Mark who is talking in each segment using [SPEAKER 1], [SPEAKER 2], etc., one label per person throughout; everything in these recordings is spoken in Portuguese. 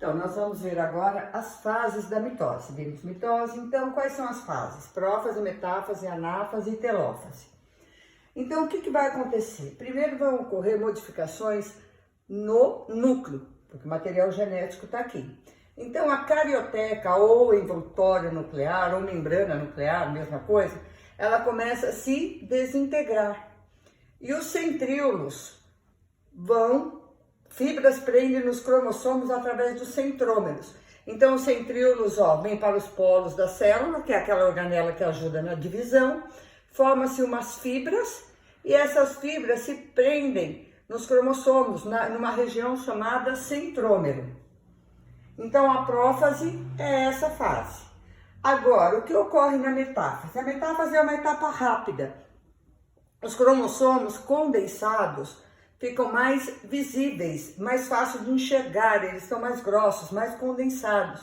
[SPEAKER 1] Então, nós vamos ver agora as fases da mitose. Vimos mitose, então quais são as fases? Prófase, metáfase, anáfase e telófase. Então, o que vai acontecer? Primeiro vão ocorrer modificações no núcleo, porque o material genético está aqui. Então, a carioteca ou envoltório nuclear ou membrana nuclear, mesma coisa, ela começa a se desintegrar. E os centríolos fibras prendem nos cromossomos através dos centrômeros. Então, os centríolos, vêm para os polos da célula, que é aquela organela que ajuda na divisão, forma-se umas fibras, e essas fibras se prendem nos cromossomos, numa região chamada centrômero. Então, a prófase é essa fase. Agora, o que ocorre na metáfase? A metáfase é uma etapa rápida. Os cromossomos condensados ficam mais visíveis, mais fácil de enxergar, eles são mais grossos, mais condensados.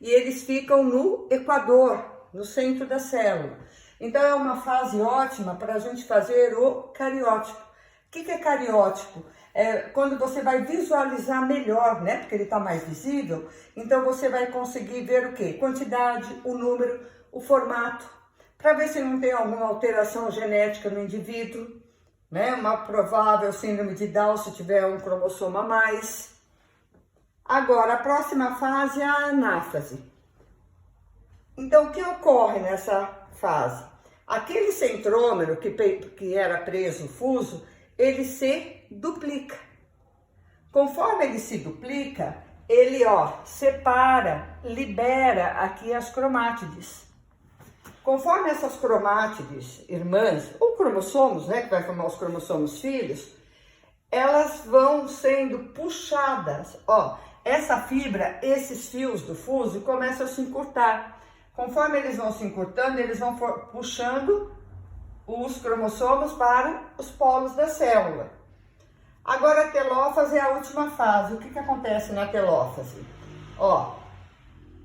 [SPEAKER 1] E eles ficam no equador, no centro da célula. Então é uma fase ótima para a gente fazer o cariótipo. O que é cariótipo? É quando você vai visualizar melhor, né? Porque ele está mais visível. Então você vai conseguir ver o quê? Quantidade, o número, o formato, para ver se não tem alguma alteração genética no indivíduo. Né? Uma provável síndrome de Down se tiver um cromossomo a mais. Agora, a próxima fase é a anáfase. Então, o que ocorre nessa fase? Aquele centrômero que era preso, fuso, ele se duplica. Conforme ele se duplica, ele, separa, libera aqui as cromátides. Conforme essas cromátides irmãs, ou cromossomos, né, que vai formar os cromossomos filhos, elas vão sendo puxadas. Essa fibra, esses fios do fuso começam a se encurtar. Conforme eles vão se encurtando, eles vão puxando os cromossomos para os polos da célula. Agora, a telófase é a última fase. O que acontece na telófase?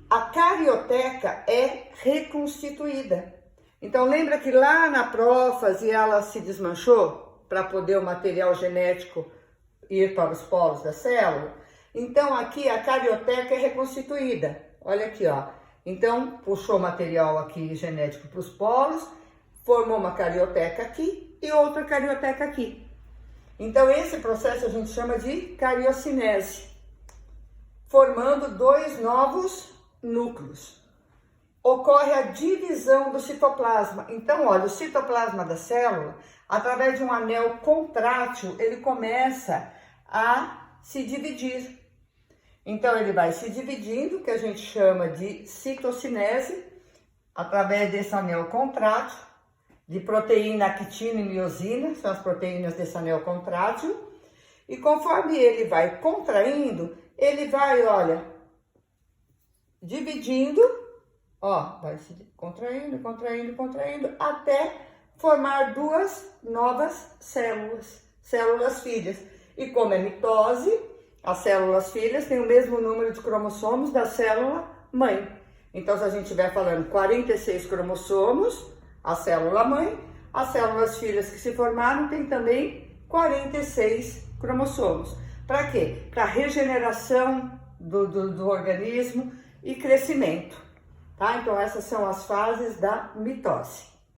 [SPEAKER 1] A carioteca é reconstituída. Então, lembra que lá na prófase ela se desmanchou para poder o material genético ir para os polos da célula? Então, aqui a carioteca é reconstituída. Olha aqui, Então, puxou o material aqui genético para os polos, formou uma carioteca aqui e outra carioteca aqui. Então, esse processo a gente chama de cariocinese, formando dois novos núcleos. Ocorre a divisão do citoplasma. Então, olha, o citoplasma da célula, através de um anel contrátil, ele começa a se dividir. Então, ele vai se dividindo, que a gente chama de citocinese, através desse anel contrátil, de proteína, actina e miosina, são as proteínas desse anel contrátil. E conforme ele vai contraindo, ele vai, dividindo, vai se contraindo, até formar duas novas células filhas. E como é mitose, as células filhas têm o mesmo número de cromossomos da célula mãe. Então, se a gente estiver falando 46 cromossomos, a célula mãe, as células filhas que se formaram têm também 46 cromossomos. Para quê? Para regeneração do organismo e crescimento, tá? Então, essas são as fases da mitose.